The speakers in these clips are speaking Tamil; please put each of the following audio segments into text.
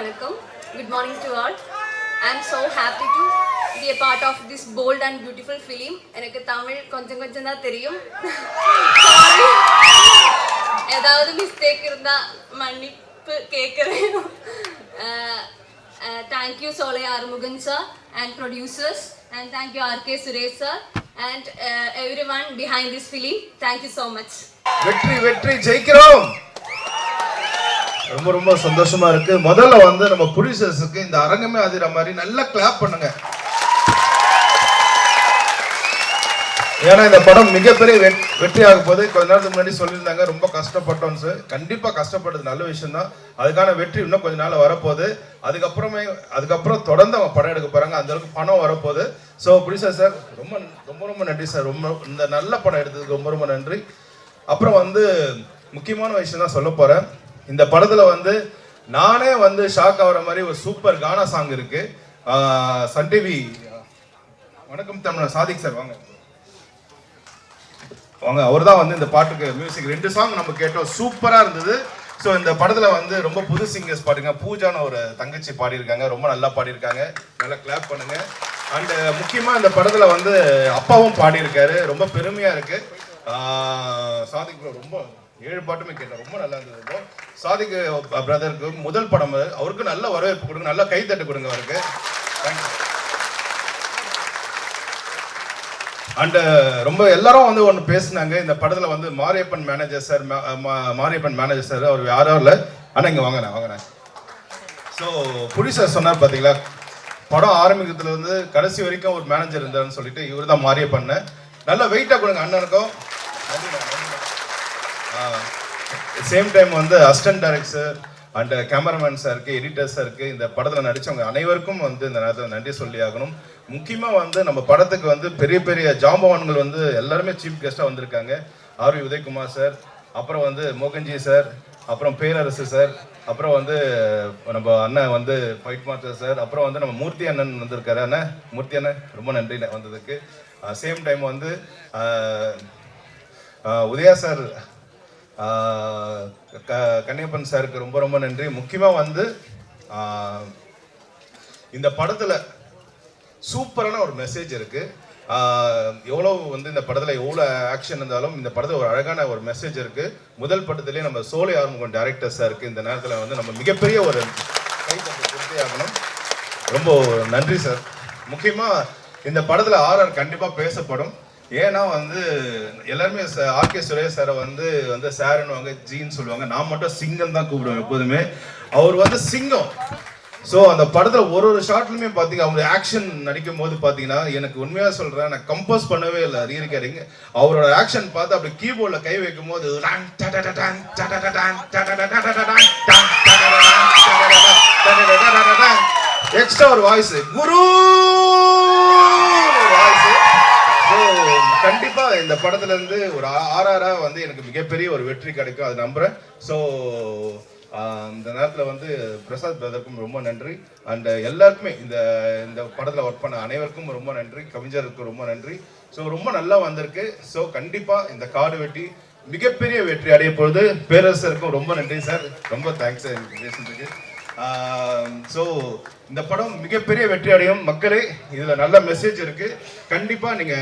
Vanakkam. Good morning to all. I am so happy to be a part of this bold and beautiful film. எனக்கு தமிழ் கொஞ்சம் கொஞ்சம் தான் தெரியும். Sorry. ஏதாவது மிஸ்டேக் இருந்தா மன்னிப்பு கேக்குறேன். Thank you Solay Arumugan sir and producers, and thank you RK Suresh sir and everyone behind this film. Thank you so much. வெற்றி வெற்றி ஜெயிக்கிறோம். ரொம்ப ரொம்ப சந்தோஷமா இருக்கு. முதல்ல வந்து நம்ம ப்ரொடியூசர்ஸ்க்கு இந்த அரங்கமே அதிர மாதிரி நல்லா கிளாப் பண்ணுங்க. ஏன்னா இந்த படம் மிகப்பெரிய வெற்றி ஆக போது. கொஞ்ச நேரத்துக்கு முன்னாடி சொல்லியிருந்தாங்க ரொம்ப கஷ்டப்பட்டோம் சார். கண்டிப்பா கஷ்டப்பட்டது நல்ல விஷயம் தான். அதுக்கான வெற்றி இன்னும் கொஞ்ச நாள் வரப்போகுது. அதுக்கப்புறம் தொடர்ந்து அவங்க படம் எடுக்க போறாங்க. அந்த அளவுக்கு பணம் வரப்போகுது. ஸோ ப்ரொடியூசர் சார் ரொம்ப ரொம்ப ரொம்ப நன்றி சார். ரொம்ப இந்த நல்ல படம் எடுத்ததுக்கு ரொம்ப ரொம்ப நன்றி. அப்புறம் வந்து முக்கியமான விஷயம் தான் சொல்ல போறேன். இந்த படத்துல வந்து நானே வந்து ஷாக் ஆகிற மாதிரி ஒரு சூப்பர் கானா சாங் இருக்கு. சன் டிவி வணக்கம் தமிழ் சாதிக் சார் வாங்க வாங்க. அவர் தான் வந்து இந்த பாட்டுக்கு மியூசிக் 2 சாங் நம்ம கேட்டோம், சூப்பரா இருந்தது. ஸோ இந்த படத்துல வந்து ரொம்ப புது சிங்கர்ஸ் பாடுங்க. பூஜான்னு ஒரு தங்கச்சி பாடியிருக்காங்க, ரொம்ப நல்லா பாடியிருக்காங்க. நல்லா கிளாப் பண்ணுங்க. அண்ட் முக்கியமா இந்த படத்துல வந்து அப்பாவும் பாடியிருக்காரு, ரொம்ப பெருமையா இருக்கு. சாதிக் ரொம்ப 7 பாட்டுமே கேட்டேன், ரொம்ப நல்லா இருந்தது. சாதிக் பிரதருக்கு முதல் படம், அவருக்கு நல்ல வரவேற்பு கொடுங்க, நல்லா கைத்தட்டு கொடுங்க அவருக்கு. தேங்க்யூ. அண்ட் ரொம்ப எல்லாரும் வந்து ஒன்று பேசினாங்க. இந்த படத்துல வந்து மாரியப்பன் மேனேஜர் சார் அவர் யாரும் இல்லை. ஆனால் இங்கே வாங்கினேன். ஸோ ப்ரொடியூசர் சொன்னார் பார்த்தீங்களா, படம் ஆரம்பிக்கிறதுல இருந்து கடைசி வரைக்கும் ஒரு மேனேஜர் இருந்தாருன்னு சொல்லிட்டு இவர் தான் மாரியப்பன். நல்லா வெயிட்டாக கொடுங்க அண்ணனுக்கும். சேம் டைம் வந்து அசிஸ்டன்ட் டைரக்டர் அண்ட் கேமராமேன் சாருக்கு, எடிட்டர் சாருக்கு, இந்த படத்தில் நடித்தவங்க அனைவருக்கும் வந்து இந்த நேரத்தில் நன்றி சொல்லி ஆகணும். முக்கியமாக வந்து நம்ம படத்துக்கு வந்து பெரிய பெரிய ஜாம்பவான்கள் வந்து எல்லாருமே சீஃப் கெஸ்ட்டாக வந்திருக்காங்க. ஆர்வி உதயகுமார் சார், அப்புறம் வந்து மோகன்ஜி சார், அப்புறம் பேரரசு சார், அப்புறம் வந்து நம்ம அண்ணன் வந்து ஃபைட் மாஸ்டர் சார், அப்புறம் வந்து நம்ம மூர்த்தி அண்ணன் வந்திருக்காரு. அண்ணன் மூர்த்தி அண்ணன் ரொம்ப நன்றி வந்ததுக்கு. சேம் டைம் வந்து உதயா சார், கன்னியப்பன் சாருக்கு ரொம்ப ரொம்ப நன்றி. முக்கியமாக வந்து இந்த படத்தில் சூப்பரான ஒரு மெசேஜ் இருக்கு. எவ்வளோ வந்து இந்த படத்தில் எவ்வளோ ஆக்ஷன் இருந்தாலும் இந்த படத்தில் ஒரு அழகான ஒரு மெசேஜ் இருக்கு. முதல் படத்துலேயே நம்ம சோலை ஆரம்பம் டைரக்டர் சாருக்கு இந்த நேரத்தில் வந்து நம்ம மிகப்பெரிய ஒரு கைத்தட்டல் கொடுத்தே ஆகணும். ரொம்ப நன்றி சார். முக்கியமாக இந்த படத்தில் ஆர்ஆர் கண்டிப்பாக பேசப்படும். ஏன்னா வந்து எல்லாருமே ஆர்கே சுரேஷ் சாரை வந்து சாருன்னு ஜீன்னு சொல்லுவாங்க. நான் மட்டும் சிங்கம் தான் கூப்பிடுவேன் எப்போதுமே. அவர் வந்து சிங்கம். ஸோ அந்த படத்தில் ஒரு ஷார்ட்லுமே பார்த்தீங்க, அவங்க ஆக்ஷன் நடிக்கும் போது பார்த்தீங்கன்னா எனக்கு உண்மையாக சொல்கிறேன், நான் கம்போஸ் பண்ணவே இல்லை ரீரிகார்டிங். அவரோட ஆக்ஷன் பார்த்து அப்படி கீபோர்டில் கை வைக்கும் போது எக்ஸ்ட்ரா ஒரு வாய்ஸ், குரு வாய்ஸ். ஸோ கண்டிப்பா இந்த படத்துல இருந்து ஒரு ஆர்ஆரா வந்து எனக்கு மிகப்பெரிய ஒரு வெற்றி கிடைக்கும், அது நம்புறேன். ஸோ இந்த நேரத்தில் வந்து பிரசாத் பிரதருக்கும் ரொம்ப நன்றி. அண்ட் எல்லாருக்குமே இந்த படத்தில் ஒர்க் பண்ண அனைவருக்கும் ரொம்ப நன்றி. கவிஞருக்கு ரொம்ப நன்றி. ஸோ ரொம்ப நல்லா வந்திருக்கு. ஸோ கண்டிப்பா இந்த காடு வெட்டி மிகப்பெரிய வெற்றி அடைய பொழுது. பேரரசருக்கும் ரொம்ப நன்றி சார், ரொம்ப தேங்க்ஸ் சார் எனக்கு பேசுறதுக்கு. ஸோ இந்த படம் மிகப்பெரிய வெற்றி அடையும். மக்களே, இதுல நல்ல மெசேஜ் இருக்கு, கண்டிப்பா நீங்க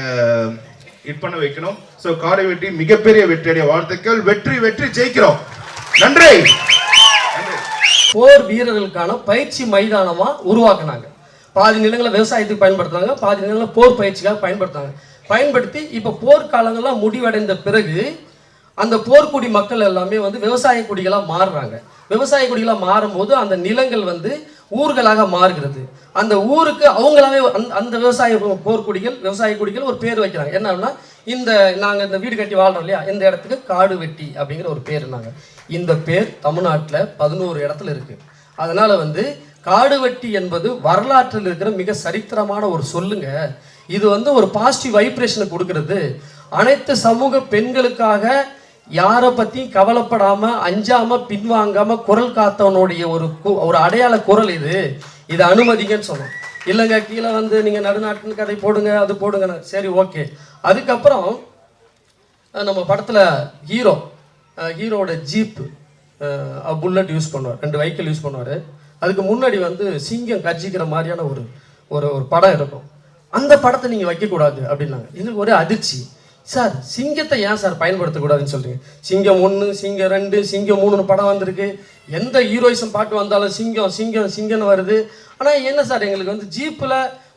ஹிட் பண்ண வைக்கணும். ஸோ காடை வெட்டி மிகப்பெரிய வெற்றி அடைய வாழ்த்துக்கள். வெற்றி வெற்றி ஜெயிக்கிறோம். நன்றி. போர் வீரர்களுக்கான பயிற்சி மைதானமா உருவாக்குனாங்க. பாதி நிலங்களை விவசாயத்துக்கு பயன்படுத்துறாங்க, பாதி நிலங்களை போர் பயிற்சிக்காக பயன்படுத்தி இப்போ போர்க்காலங்கள்லாம் முடிவடைந்த பிறகு அந்த போர்க்குடி மக்கள் எல்லாமே வந்து விவசாய குடிகளாக மாறுறாங்க. விவசாய குடிகளாக மாறும்போது அந்த நிலங்கள் வந்து ஊர்களாக மாறுகிறது. அந்த ஊருக்கு அவங்களாவே அந்த விவசாய குடிகள் ஒரு பேர் வைக்கிறாங்க. என்னன்னா, நாங்கள் இந்த வீடு கட்டி வாழ்றோம் இல்லையா, இந்த இடத்துக்கு காடு வெட்டி அப்படிங்கிற ஒரு பேருனாங்க. இந்த பேர் தமிழ்நாட்டில் 11 இடத்துல இருக்கு. அதனால வந்து காடு வெட்டி என்பது வரலாற்றில் இருக்கிற மிக சரித்திரமான ஒரு சொல்லுங்க. இது வந்து ஒரு பாசிட்டிவ் வைப்ரேஷனை கொடுக்கிறது. அனைத்து சமூக பெண்களுக்காக யாரை பற்றியும் கவலைப்படாமல், அஞ்சாமல், பின்வாங்காமல் குரல் காத்தவனுடைய ஒரு அடையாள குரல் இது அனுமதிங்கன்னு சொன்னோம். இல்லைங்க கீழே வந்து நீங்கள் நடுநாட்டின் கதை போடுங்க, அது போடுங்க, சரி ஓகே. அதுக்கப்புறம் நம்ம படத்தில் ஹீரோட ஜீப்பு புல்லட் யூஸ் பண்ணுவார், 2 வெஹிக்கிள் யூஸ் பண்ணுவார். அதுக்கு முன்னாடி வந்து சிங்கம் கர்ஜிக்கிற மாதிரியான ஒரு ஒரு ஒரு படம் இருக்கும். அந்த படத்தை நீங்கள் வைக்கக்கூடாது அப்படின்னாங்க. எங்களுக்கு ஒரே அதிர்ச்சி. சார் சிங்கத்தை ஏன் சார் பயன்படுத்தக்கூடாதுன்னு சொல்கிறீங்க? சிங்கம் 1, சிங்கம் 2, சிங்கம் 3 படம் வந்திருக்கு. எந்த ஹீரோயிசம் பாட்டு வந்தாலும் சிங்கம் சிங்கம் சிங்கம்னு வருது. ஆனால் என்ன சார் எங்களுக்கு வந்து ஜீப்பில்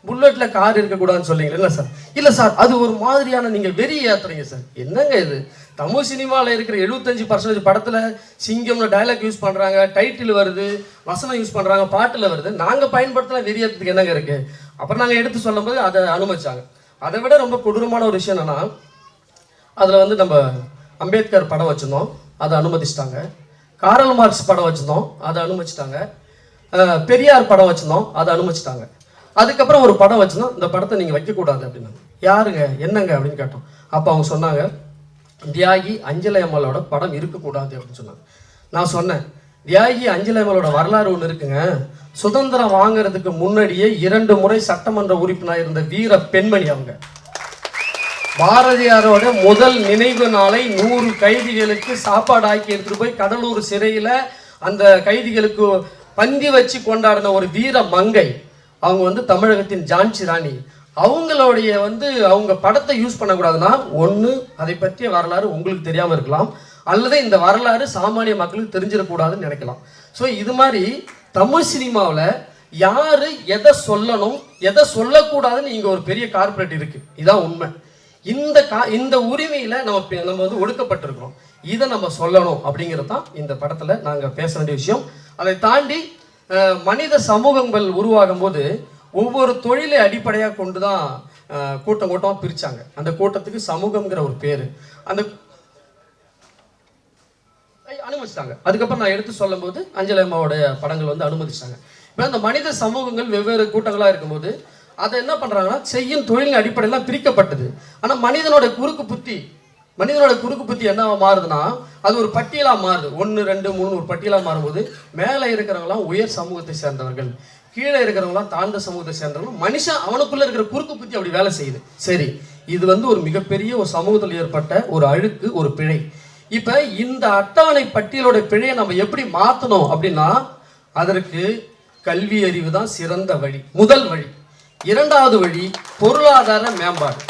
புல்லட்டில் கார் இருக்கக்கூடாதுன்னு சொல்லிங்களா? இல்லை சார், இல்லை சார், அது ஒரு மாதிரியான நீங்கள் வெறி ஏற்றுறீங்க சார். என்னங்க இது? தமிழ் சினிமாவில் இருக்கிற 75% படத்தில் சிங்கம்னு டைலாக் யூஸ் பண்ணுறாங்க, டைட்டில் வருது, வசனம் யூஸ் பண்ணுறாங்க, பாட்டில் வருது. நாங்கள் பயன்படுத்தலாம் வெறி ஏற்றுறதுக்கு என்னங்க இருக்குது? அப்புறம் நாங்கள் எடுத்து சொல்லும்போது அதை அனுமதிச்சாங்க. அதை விட ரொம்ப கொடூரமான ஒரு விஷயம் என்னென்னா, அதில் வந்து நம்ம அம்பேத்கர் படம் வச்சுருந்தோம், அதை அனுமதிச்சிட்டாங்க. காரல் மார்க்ஸ் படம் வச்சுருந்தோம், அதை அனுமதிச்சிட்டாங்க. பெரியார் படம் வச்சுருந்தோம், அதை அனுமதிச்சிட்டாங்க. அதுக்கப்புறம் ஒரு படம் வச்சுருந்தோம், இந்த படத்தை நீங்கள் வைக்கக்கூடாது அப்படின்னாங்க. யாருங்க என்னங்க அப்படின்னு கேட்டோம். அப்போ அவங்க சொன்னாங்க, தியாகி அஞ்சலை அம்மாளோட படம் இருக்கக்கூடாது அப்படின்னு சொன்னாங்க. நான் சொன்னேன், தியாகி அஞ்சலை அம்மாளோட வரலாறு ஒன்று இருக்குங்க. சுதந்திரம் வாங்கிறதுக்கு முன்னாடியே 2 முறை சட்டமன்ற உறுப்பினர் இருந்த வீர பெண்மணி அவங்க. பாரதியாரோட முதல் நினைவு நாளை 100 கைதிகளுக்கு சாப்பாடு ஆக்கி எடுத்துட்டு போய் கடலூர் சிறையில் அந்த கைதிகளுக்கு பந்தி வச்சு கொண்டாடின ஒரு வீர மங்கை. அவங்க வந்து தமிழகத்தின் ஜான்சி ராணி. அவங்களுடைய வந்து அவங்க படத்தை யூஸ் பண்ணக்கூடாதுன்னா, ஒன்று அதை பற்றிய வரலாறு உங்களுக்கு தெரியாமல் இருக்கலாம், அல்லது இந்த வரலாறு சாமானிய மக்களுக்கு தெரிஞ்சிடக்கூடாதுன்னு நினைக்கலாம். ஸோ இது மாதிரி தமிழ் சினிமாவில் யார் எதை சொல்லணும் எதை சொல்லக்கூடாதுன்னு இங்கே ஒரு பெரிய கார்பரேட் இருக்குது. இதுதான் உண்மை. இந்த உரிமையில் நம்ம வந்து ஒடுக்கப்பட்டிருக்கிறோம். இதை நம்ம சொல்லணும் அப்படிங்கிறது தான் இந்த படத்தில் நாங்கள் பேச வேண்டிய விஷயம். அதை தாண்டி மனித சமூகங்கள் உருவாகும் போது ஒவ்வொரு தொழிலை அடிப்படையாக கொண்டு தான் கூட்டமாக பிரித்தாங்க. அந்த கூட்டத்துக்கு சமூகம்ங்கிற ஒரு பேர் அந்த அனுமதிச்சிட்டாங்க. அதுக்கப்புறம் நான் எடுத்து சொல்லும் போது அஞ்சலை அம்மாவோட படங்கள் வந்து அனுமதிச்சிட்டாங்க. இப்போ அந்த மனித சமூகங்கள் வெவ்வேறு கூட்டங்களாக இருக்கும்போது அதை என்ன பண்ணுறாங்கன்னா, செய்யும் தொழிலின் அடிப்படையெல்லாம் பிரிக்கப்பட்டது. ஆனால் மனிதனோட குறுக்கு புத்தி என்ன மாறுதுன்னா, அது ஒரு பட்டியலாக மாறுது. 1, 2, 3 ஒரு பட்டியலாக மாறும்போது மேலே இருக்கிறவங்களாம் உயர் சமூகத்தை சேர்ந்தவர்கள், கீழே இருக்கிறவங்களாம் தாழ்ந்த சமூகத்தை சேர்ந்தவர்கள். மனுஷன் அவனுக்குள்ளே இருக்கிற குறுக்கு புத்தி அப்படி வேலை செய்யுது. சரி, இது வந்து ஒரு மிகப்பெரிய ஒரு சமூகத்தில் ஏற்பட்ட ஒரு அழுக்கு, ஒரு பிழை. இப்போ இந்த அட்டவணை பட்டியலோட பிழையை நம்ம எப்படி மாற்றணும் அப்படின்னா, அதற்கு கல்வி அறிவு தான் சிறந்த வழி, முதல் வழி. 2வது வழி பொருளாதார மேம்பாடு,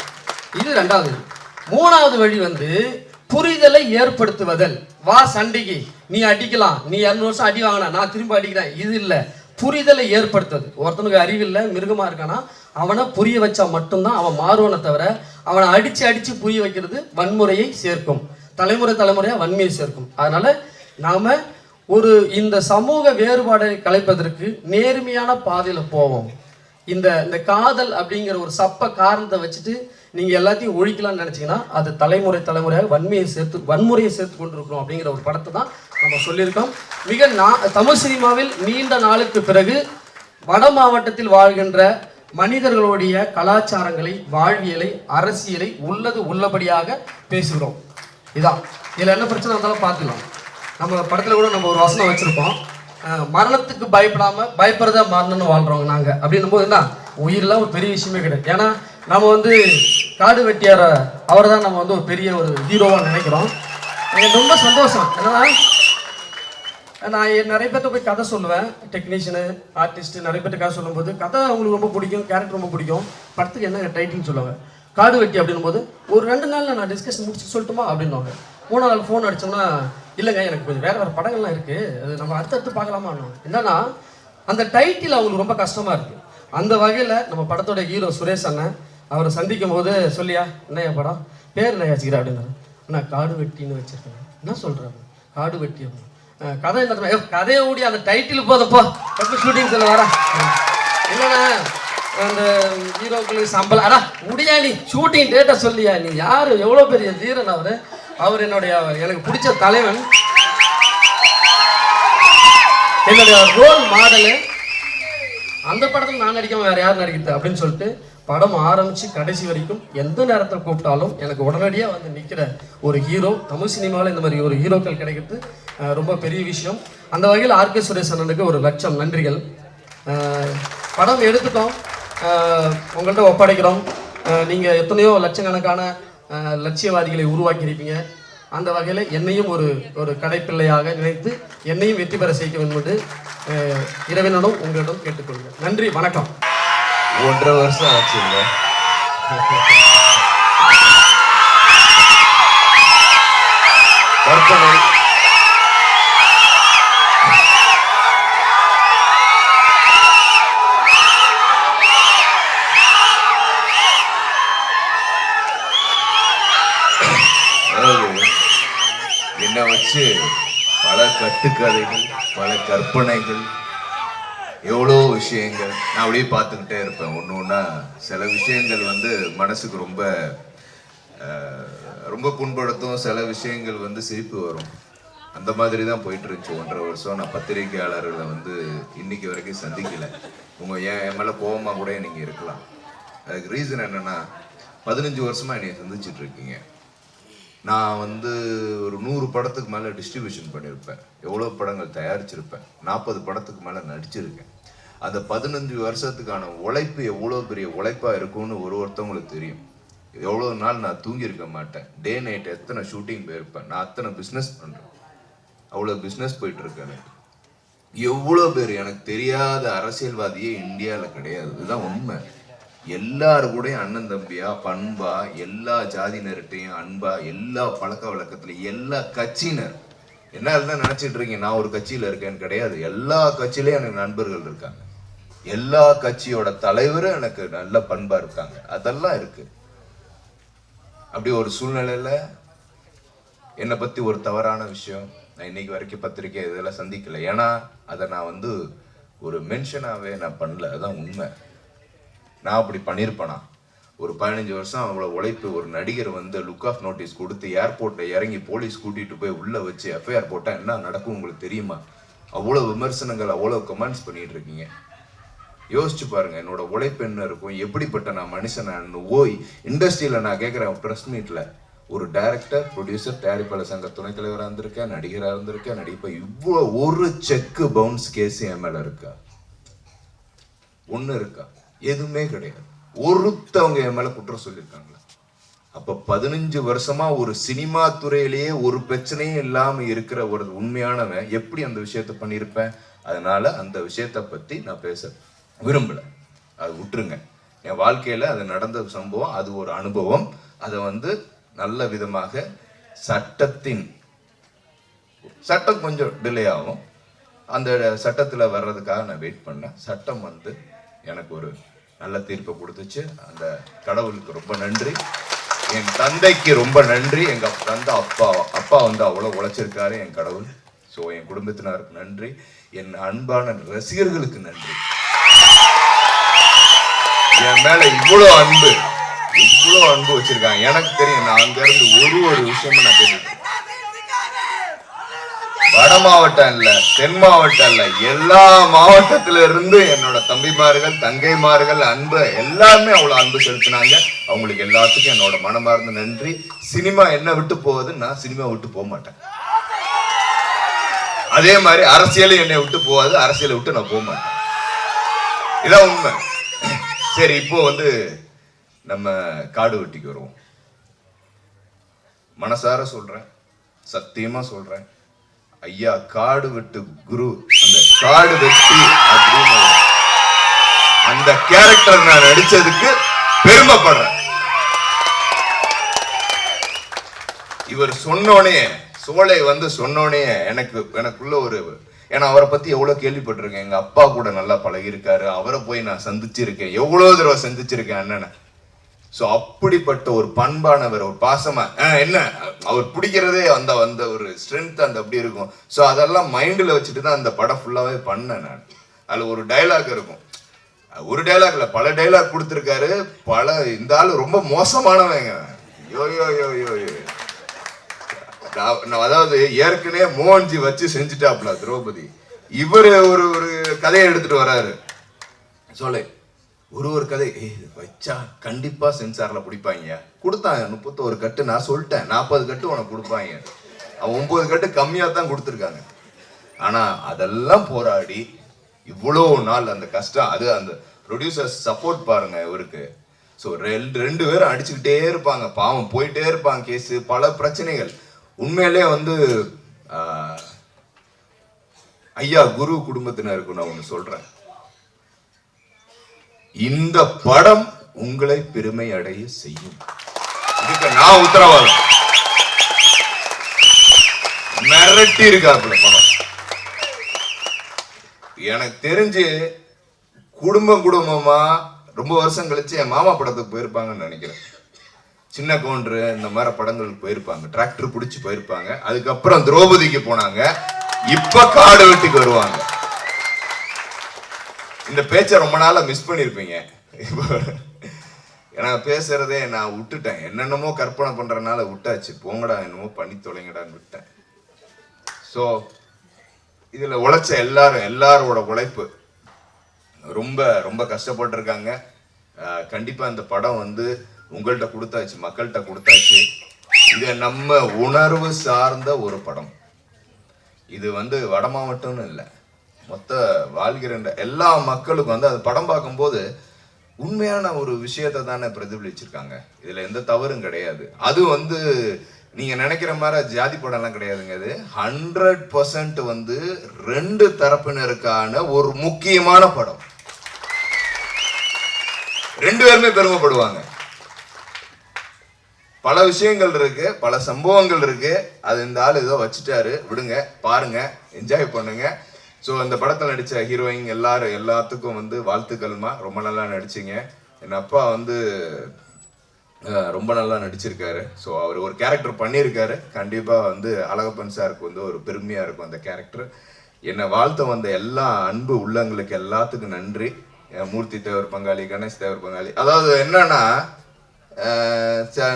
இது 2வது வழி. 3வது வழி வந்து புரிதலை ஏற்படுத்துவதல். வா சண்டைக்கு, நீ அடிக்கலாம், நீ 200 வருஷம் அடி வாங்கினா நான் திரும்ப அடிக்கிறேன், இது இல்லை. புரிதலை ஏற்படுத்துவது. ஒருத்தனுக்கு அறிவில்லை, மிருகமாக இருக்கானா, அவனை புரிய வச்சா மட்டும்தான் அவன் மாறுவனை தவிர, அவனை அடித்து புரிய வைக்கிறது வன்முறையை சேர்க்கும், தலைமுறையாக வன்மையை சேர்க்கும். அதனால நாம் இந்த சமூக வேறுபாடை கலைப்பதற்கு நேர்மையான பாதையில் போவோம். இந்த காதல் அப்படிங்கிற ஒரு சப்ப காரணத்தை வச்சுட்டு நீங்கள் எல்லாத்தையும் ஒழிக்கலாம்னு நினச்சிங்கன்னா, அது தலைமுறையாக வன்முறையை சேர்த்து கொண்டிருக்கிறோம் அப்படிங்கிற ஒரு படத்தை தான் நம்ம சொல்லியிருக்கோம். தமிழ் சினிமாவில் நீண்ட நாளுக்கு பிறகு வட மாவட்டத்தில் வாழ்கின்ற மனிதர்களுடைய கலாச்சாரங்களை, வாழ்வியலை, அரசியலை உள்ளபடியாக பேசுகிறோம். இதான் இதில் என்ன பிரச்சனை இருந்தாலும் பார்த்துக்கலாம். நம்ம படத்தில் கூட நம்ம ஒரு வசனம் வச்சுருப்போம், மரணத்துக்கு பயப்படுறதா மரணம்னு வாழ்கிறோங்க நாங்கள் அப்படின்னும் போது என்ன, உயிரெலாம் ஒரு பெரிய விஷயமே கிடையாது. ஏன்னா நம்ம வந்து காடு வெட்டியார அவரை தான் நம்ம வந்து ஒரு பெரிய ஒரு ஹீரோவாக நினைக்கிறோம். எனக்கு ரொம்ப சந்தோஷம். ஏன்னா நான் நிறைய பேர்த்த போய் கதை சொல்லுவேன், டெக்னீஷியனு, ஆர்டிஸ்ட்டு நிறைய பேர்ட்ட கதை சொல்லும்போது கதை அவங்களுக்கு ரொம்ப பிடிக்கும், கேரக்டர் ரொம்ப பிடிக்கும். படத்துக்கு என்ன டைட்டில்னு சொல்லுவாங்க, காடு வெட்டி அப்படின்னும் போது ஒரு 2 நாளில் நான் டிஸ்கஷன் முடிச்சு சொல்லட்டுமா அப்படின்னுவாங்க. 3ஆவது நாள் ஃபோன் அடித்தோம்னா, இல்லைங்க எனக்கு கொஞ்சம் வேறு படங்கள்லாம் இருக்குது, அது நம்ம அடுத்தடுத்து பார்க்கலாமா. என்னன்னா அந்த டைட்டில் அவங்களுக்கு ரொம்ப கஷ்டமாக இருக்குது. அந்த வகையில் நம்ம படத்தோட ஹீரோ சுரேஷ் அண்ணன் அவரை சந்திக்கும் போது, சொல்லியா என்னையா படம் பேர் என்ன வச்சுக்கிறேன் அப்படின்னா, நான் காடு வெட்டின்னு வச்சுருக்கேன். என்ன சொல்கிறேன், காடு வெட்டி அப்படின்னு. கதை என்ன, கதையை ஓடி அந்த டைட்டில் போதப்போ எப்போ ஷூட்டிங் சொல்ல வரேன். இல்லைண்ணா அந்த ஹீரோக்களுக்கு சம்பளம், அடா முடியா நீ ஷூட்டிங் டேட்டை சொல்லியா, நீ யார், எவ்வளோ பெரிய தீரன் அவர் எனக்கு பிடிச்ச தலைவன், என்னுடைய ரோல் மாடலு. அந்த படத்தில் நான் நடிக்காம வேறு யார் நடிக்கிறது அப்படின்னு சொல்லிட்டு படம் ஆரம்பித்து கடைசி வரைக்கும் எந்த நேரத்தில் கூப்பிட்டாலும் எனக்கு உடனடியாக வந்து நிற்கிற ஒரு ஹீரோ. தமிழ் சினிமாவில் இந்த மாதிரி ஒரு ஹீரோக்கள் கிடைக்கிறது ரொம்ப பெரிய விஷயம். அந்த வகையில் ஆர்கே சுரேஷ் அண்ணனுக்கு 1,00,000 நன்றிகள். படம் எடுத்துட்டோம், உங்கள்கிட்ட ஒப்படைக்கிறோம். நீங்கள் எத்தனையோ லட்சக்கணக்கான லட்சியவாதிகளை உருவாக்கியிருப்பீங்க. அந்த வகையில் என்னையும் ஒரு ஒரு கடைப்பிள்ளையாக நினைத்து என்னையும் வெற்றி பெற செய்ய வேண்டும் என்று இறைவனிடம் உங்களிடம் கேட்டுக்கொள்கிறேன். நன்றி, வணக்கம். 1.5 வருஷம் ஆச்சுங்க. கற்பனை என்ன வச்சு பல கட்டுக்கதைகள், பல கற்பனைகள், எவ்வளோ விஷயங்கள் நான் அப்படியே பார்த்துக்கிட்டே இருப்பேன். ஒன்று ஒன்றா சில விஷயங்கள் வந்து மனசுக்கு ரொம்ப ரொம்ப புண்படுத்தும், சில விஷயங்கள் வந்து சிரிப்பு வரும். அந்த மாதிரி தான் போயிட்டு இருந்துச்சு 1.5 வருஷம். நான் பத்திரிகையாளர்களை வந்து இன்னைக்கு வரைக்கும் சந்திக்கலை. என் மேலே கோபமாக கூட நீங்கள் இருக்கலாம். அதுக்கு ரீசன் என்னென்னா 15 வருஷமாக என்னை சந்திச்சுட்டு இருக்கீங்க. நான் வந்து ஒரு 100 படத்துக்கு மேலே டிஸ்ட்ரிபியூஷன் பண்ணியிருப்பேன், எவ்வளோ படங்கள் தயாரிச்சிருப்பேன், 40 படத்துக்கு மேலே நடிச்சிருக்கேன். அந்த 15 வருஷத்துக்கான உழைப்பு எவ்வளோ பெரிய உழைப்பாக இருக்கும்னு ஒருத்தவங்களுக்கு தெரியும். எவ்வளோ நாள் நான் தூங்கியிருக்க மாட்டேன், டே நைட் எத்தனை ஷூட்டிங் போயிருப்பேன், நான் அத்தனை பிஸ்னஸ் பண்ணுறேன், அவ்வளோ பிஸ்னஸ் போயிட்டுருக்கேன். எனக்கு எவ்வளோ பேர் எனக்கு தெரியாத அரசியல்வாதியே இந்தியாவில் கிடையாது. இதுதான் உண்மை. எல்லாரு கூட அண்ணன் தம்பியா, பண்பா, எல்லா ஜாதியினர்கிட்டையும் அன்பா, எல்லா பழக்க வழக்கத்துலையும், எல்லா கட்சியினர் என்ன தான் நினைச்சிட்டு இருக்கீங்க நான் ஒரு கட்சியில இருக்கேன்னு கிடையாது. எல்லா கட்சியிலையும் எனக்கு நண்பர்கள் இருக்காங்க, எல்லா கட்சியோட தலைவரும் எனக்கு நல்ல பண்பா இருக்காங்க. அதெல்லாம் இருக்கு. அப்படி ஒரு சூழ்நிலையில என்னை பத்தி ஒரு தவறான விஷயம் நான் இன்னைக்கு வரைக்கும் பத்திரிக்கை இதெல்லாம் சந்திக்கல. ஏன்னா அதை நான் வந்து ஒரு மென்ஷனாவே நான் பண்ணல. அதான் உண்மை. நான் அப்படி பண்ணியிருப்பேனா? ஒரு 15 வருஷம் அவ்வளோ உழைப்பு. ஒரு நடிகர் வந்து லுக் ஆஃப் நோட்டீஸ் கொடுத்து ஏர்போர்ட்டில் இறங்கி போலீஸ் கூட்டிகிட்டு போய் உள்ளே வச்சு எஃப்ஐஆர் போட்டால் என்ன நடக்கும் உங்களுக்கு தெரியுமா? அவ்வளோ விமர்சனங்கள், அவ்வளோ கமெண்ட்ஸ் பண்ணிட்டு இருக்கீங்க. யோசிச்சு பாருங்க என்னோட உழைப்பு என்ன இருக்கும், எப்படிப்பட்ட நான் மனுஷன். இண்டஸ்ட்ரியில் நான் கேட்குறேன், ப்ரெஸ் மீட்டில் ஒரு டைரக்டர், ப்ரொடியூசர், தயாரிப்பாளர் சங்க துணைத் தலைவராக இருந்திருக்கேன், நடிகராக இருந்திருக்கேன், நடிப்பேன். இவ்வளோ ஒரு செக்கு பவுன்ஸ் கேஸ் என் மேலே இருக்கா? ஒன்று இருக்கா? எதுவுமே கிடையாது. ஒருத்தவங்க என் மேல குற்றம் சொல்லியிருக்காங்களா? அப்ப 15 வருஷமா ஒரு சினிமா துறையிலேயே ஒரு பிரச்சனையும் இல்லாம இருக்கிற ஒரு உண்மையானவன் எப்படி அந்த விஷயத்த பண்ணியிருப்பேன்? அதனால அந்த விஷயத்த பத்தி நான் பேச விரும்பல. அது விட்டுருங்க. என் வாழ்க்கையில அது நடந்த சம்பவம், அது ஒரு அனுபவம். அதை வந்து நல்ல விதமாக சட்டம் கொஞ்சம் டிலே ஆகும். அந்த சட்டத்துல வர்றதுக்காக நான் வெயிட் பண்ணேன். சட்டம் வந்து எனக்கு ஒரு நல்ல தீர்ப்பை கொடுத்துச்சு. அந்த கடவுளுக்கு ரொம்ப நன்றி, என் தந்தைக்கு ரொம்ப நன்றி. எங்க தந்தை அப்பா வந்து அவ்வளோ உழைச்சிருக்காரு என் கடவுள். ஸோ என் குடும்பத்தினருக்கு நன்றி, என் அன்பான ரசிகர்களுக்கு நன்றி. என் மேல இவ்வளோ அன்பு வச்சிருக்காங்க. எனக்கு தெரியும். நான் அங்க இருந்து ஒரு விஷயமும் நான் கேட்டுட்டேன். வட மாவட்டம் இல்ல, தென் மாவட்டம் இல்ல, எல்லா மாவட்டத்தில இருந்து என்னோட தம்பிமார்கள், தங்கைமார்கள் அன்பு எல்லாமே அவ்வளவு அன்பு செலுத்தினாங்க. அவங்களுக்கு எல்லாத்துக்கும் என்னோட மனமார்ந்த நன்றி. சினிமா என்ன விட்டு போகுது, நான் சினிமா விட்டு போக மாட்டேன். அதே மாதிரி அரசியல் என்னை விட்டு போகாது, அரசியலை விட்டு நான் போக மாட்டேன். இதான் உண்மை. சரி, இப்போ வந்து நம்ம காடு வெட்டிக்கு வருவோம். மனசார சொல்றேன், சத்தியமா சொல்றேன், ஐயா காடு வெட்டு குரு, அந்த காடு வெட்டி அப்படின்னு அந்த கேரக்டர் நான் நடிச்சதுக்கு பெருமைப்படுறேன். இவர் சொன்னோனே, சோலை வந்து சொன்னோனே எனக்குள்ள ஒரு, ஏன்னா அவரை பத்தி எவ்வளவு கேள்விப்பட்டிருக்கேன். எங்க அப்பா கூட நல்லா பழகி இருக்காரு, அவரை போய் நான் சந்திச்சிருக்கேன், எவ்வளவு தடவை சந்திச்சிருக்கேன் அண்ணனை. சோ அப்படிப்பட்ட ஒரு பண்பானவர், ஒரு பாசமா என்ன அவர் பிடிக்கிறதே அந்த ஒரு ஸ்ட்ரென்த் அந்த அப்படி இருக்கும். ஸோ அதெல்லாம் மைண்டில் வச்சுட்டு தான் அந்த படம் ஃபுல்லாவே பண்ணேன் நான். அதில் ஒரு டைலாக் இருக்கும், ஒரு டைலாக் இல்லை பல டைலாக் கொடுத்துருக்காரு. இந்த ஆள் ரொம்ப மோசமானவங்க. யோ யோ யோ யோ அதாவது ஏற்கனவே மோகன்ஜி வச்சு செஞ்சுட்டாப்ல திரௌபதி. இவர் ஒரு கதையை எடுத்துட்டு வராரு. சொல்ல ஒரு கதை வச்சா கண்டிப்பா சென்சார்ல பிடிப்பாங்க. கொடுத்தாங்க 31 கட்டு. நான் சொல்லிட்டேன் 40 கட்டு உனக்கு கொடுப்பாங்க. அவன் 9 கட்டு கம்மியா தான் கொடுத்துருக்காங்க. ஆனா அதெல்லாம் போராடி இவ்வளோ நாள் அந்த கஷ்டம், அது அந்த ப்ரொடியூசர்ஸ் சப்போர்ட் பாருங்க இவருக்கு. ஸோ ரெண்டு பேரும் அடிச்சுக்கிட்டே இருப்பாங்க, பாவம் போயிட்டே இருப்பாங்க கேஸ், பல பிரச்சனைகள். உண்மையிலே வந்து ஐயா குரு குடும்பத்தினருக்கு நான் ஒன்று சொல்றேன். இந்த படம் உங்களை பெருமை அடைய செய்யும். இதுக்கு நான் உத்தரவாதம். மிரட்டி இருக்காப்புல படம். எனக்கு தெரிஞ்சு குடும்பமா ரொம்ப வருஷம் கழிச்சு என் மாமா படத்துக்கு போயிருப்பாங்கன்னு நினைக்கிறேன். சின்ன கவுண்டரு இந்த மாதிரி படங்களுக்கு போயிருப்பாங்க, டிராக்டர் பிடிச்சி போயிருப்பாங்க. அதுக்கப்புறம் திரௌபதிக்கு போனாங்க, இப்ப காடு வெட்டிக்கு வருவாங்க. இந்த பேச்சை ரொம்ப நாளா மிஸ் பண்ணிருப்பீங்க. ஏன்னா பேசுறதே நான் விட்டுட்டேன், என்னென்னமோ கற்பனை பண்றதுனால விட்டாச்சு. போங்கடா என்னமோ பண்ணி தொலைங்கடான்னு விட்டேன். ஸோ இதுல உழைச்ச எல்லாரோட உழைப்பு ரொம்ப ரொம்ப கஷ்டப்பட்டிருக்காங்க. கண்டிப்பா இந்த படம் வந்து உங்கள்கிட்ட கொடுத்தாச்சு, மக்கள்கிட்ட கொடுத்தாச்சு. இது நம்ம உணர்வு சார்ந்த ஒரு படம். இது வந்து வட மாவட்டம்னு இல்லை, மொத்த வாழ்கிற எல்லா மக்களுக்கும் வந்து அது படம் பார்க்கும்போது உண்மையான ஒரு விஷயத்தை தானே பிரதிபலிச்சிருக்காங்க. இதுல எந்த தவறும் கிடையாது. அது வந்து நீங்க நினைக்கிற மாதிரி ஜாதி படம் எல்லாம் கிடையாதுங்க. இது 100% வந்து 2 தரப்பினருக்கான ஒரு முக்கியமான படம். 2 பேருமே பெருமைப்படுவாங்க. பல விஷயங்கள் இருக்கு, பல சம்பவங்கள் இருக்கு. அது இந்த ஆள் ஏதோ வச்சுட்டாரு, விடுங்க, பாருங்க, என்ஜாய் பண்ணுங்க. ஸோ இந்த படத்தில் நடித்த ஹீரோயின் எல்லாத்துக்கும் வந்து வாழ்த்துக்கள்மா. ரொம்ப நல்லா நடிச்சிங்க. என் அப்பா வந்து ரொம்ப நல்லா நடிச்சிருக்காரு. ஸோ அவர் ஒரு கேரக்டர் பண்ணியிருக்காரு. கண்டிப்பாக வந்து அழகப்பன் சாருக்கு வந்து ஒரு பெருமையாக இருக்கும் அந்த கேரக்டர். என்னை வாழ்த்த வந்த எல்லா அன்பு உள்ளங்களுக்கு எல்லாத்துக்கும் நன்றி. மூர்த்தி தேவர் பங்காளி, கணேஷ் தேவர் பங்காளி. அதாவது என்னன்னா,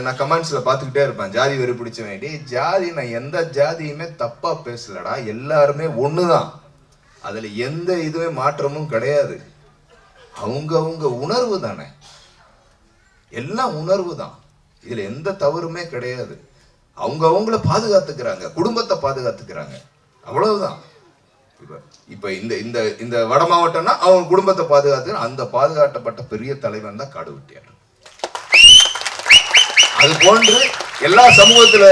நான் கமெண்ட்ஸில் பார்த்துக்கிட்டே இருப்பேன், ஜாதி வெறி பிடிச்ச வேண்டி. ஜாதி நான் எந்த ஜாதியுமே தப்பாக பேசலடா, எல்லாருமே ஒன்று தான். அதில் எந்த இதுவே மாற்றமும் கிடையாது. அவங்க உணர்வு தானே, எல்லாம் உணர்வு தான். இதில் எந்த தவறுமே கிடையாது. அவங்கள பாதுகாத்துக்கிறாங்க, குடும்பத்தை பாதுகாத்துக்கிறாங்க, அவ்வளவுதான். இப்ப இந்த இந்த இந்த வட மாவட்டம்னா அவங்க குடும்பத்தை பாதுகாத்து அந்த பாதுகாக்கப்பட்ட பெரிய தலைவன் தான் காடு வெட்டியார். அது போன்று எல்லா சமூகத்தில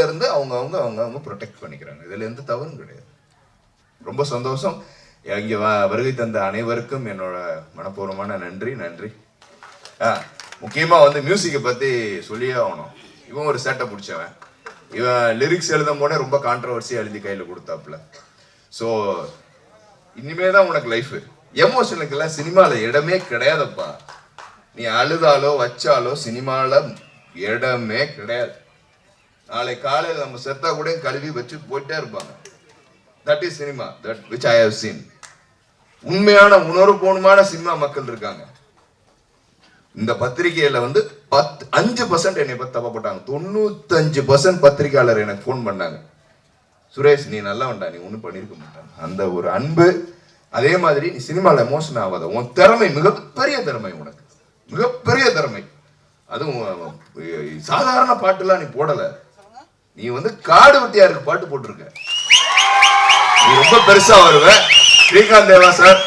இருந்து அவங்க ப்ரொடெக்ட் பண்ணிக்கிறாங்க. இதுல எந்த தவறும் கிடையாது. ரொம்ப சந்தோஷம். இங்க வருகை தந்த அனைவருக்கும் என்னோட மனப்பூர்வமான நன்றி. முக்கியமா வந்து மியூசிக்கை பத்தி சொல்லியே ஆகணும். இவன் ஒரு சேட்டை பிடிச்சவன். இவன் லிரிக்ஸ் எழுதும் போதே ரொம்ப கான்ட்ரவர்சியா எழுதி கையில கொடுத்தாப்புல. ஸோ இனிமேதான் உனக்கு லைஃப். எமோஷனுக்கு எல்லாம் சினிமால இடமே கிடையாதுப்பா. நீ அழுதாலோ வச்சாலோ சினிமால இடமே கிடையாது. நாளை காலையில் நம்ம செத்தா கூட கழுவி வச்சு போயிட்டே இருப்பாங்க. That is cinema, that which I have seen. உண்மையான உணர்வுபூர்வமான சினிமா மக்கள் இருக்காங்க. இந்த பத்திரிகையில வந்து 5% என்னை பத்தி தப்ப போட்டாங்க. 95% பத்திரிகையாளர் எனக்கு போன் பண்ணாங்க, சுரேஷ் நீ நல்லா வேண்டா, நீ ஒன்றும் பண்ணிருக்க மாட்டாங்க. அந்த ஒரு அன்பு. அதே மாதிரி நீ சினிமாவில் எமோஷன் ஆகாத. உன் திறமை மிகப்பெரிய திறமை, உனக்கு மிகப்பெரிய திறமை. அதுவும் சாதாரண பாட்டுலாம் நீ போடல. நீ வந்து காடு வெட்டியாருக்கு பாட்டு போட்டிருக்க. நீ ரொம்ப பெருசா வருவ. ஸ்ரீகாந்த் தேவா சார்,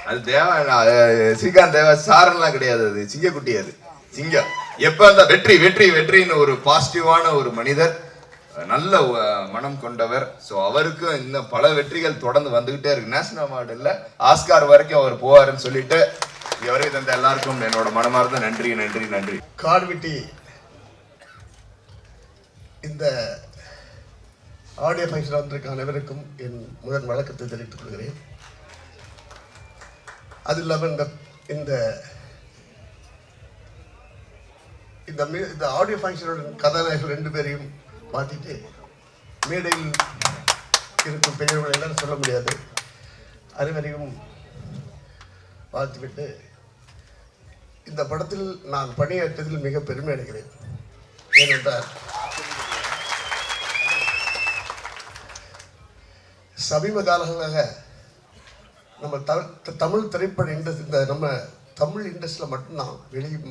அது தேவா, ஸ்ரீகாந்த் தேவா சாரெல்லாம் கிடையாது, அது சிங்கக்குட்டி. அது சிங்கம். எப்ப அந்த வெற்றின்னு ஒரு பாசிட்டிவான ஒரு மனிதர், நல்ல மனம் கொண்டவர். ஸோ அவருக்கு இன்னும் பல வெற்றிகள் தொடர்ந்து வந்துகிட்டே இருக்கு. நேஷனல் அவார்டு இல்ல, ஆஸ்கார் வரைக்கும் அவர் போவாருன்னு சொல்லிட்டு இவரை தந்த எல்லாருக்கும் என்னோட மனமார்ந்த நன்றி. காடுவெட்டி இந்த ஆடியோ ஃபங்க்ஷன் வந்திருக்க அனைவருக்கும் என் முதல் வணக்கத்தை தெரிவித்துக் கொள்கிறேன். அது இல்லாமல் இந்த இந்த ஆடியோ ஃபங்க்ஷனோட கதாநாயகர்கள் 2 பேரையும் மாற்றிட்டு மேடையில் இருக்கும் பெரியவர்கள் எல்லாம் சொல்ல முடியாது. அனைவரையும் பார்த்துவிட்டு இந்த படத்தில் நான் பணியாற்றதில் மிக பெருமை அடைகிறேன். ஏனென்றால் சமீப காலங்களாக நம்ம தமிழ் திரைப்பட இண்டஸ்ட்ரி, நம்ம தமிழ் இண்டஸ்ட்ரியில் மட்டும்தான்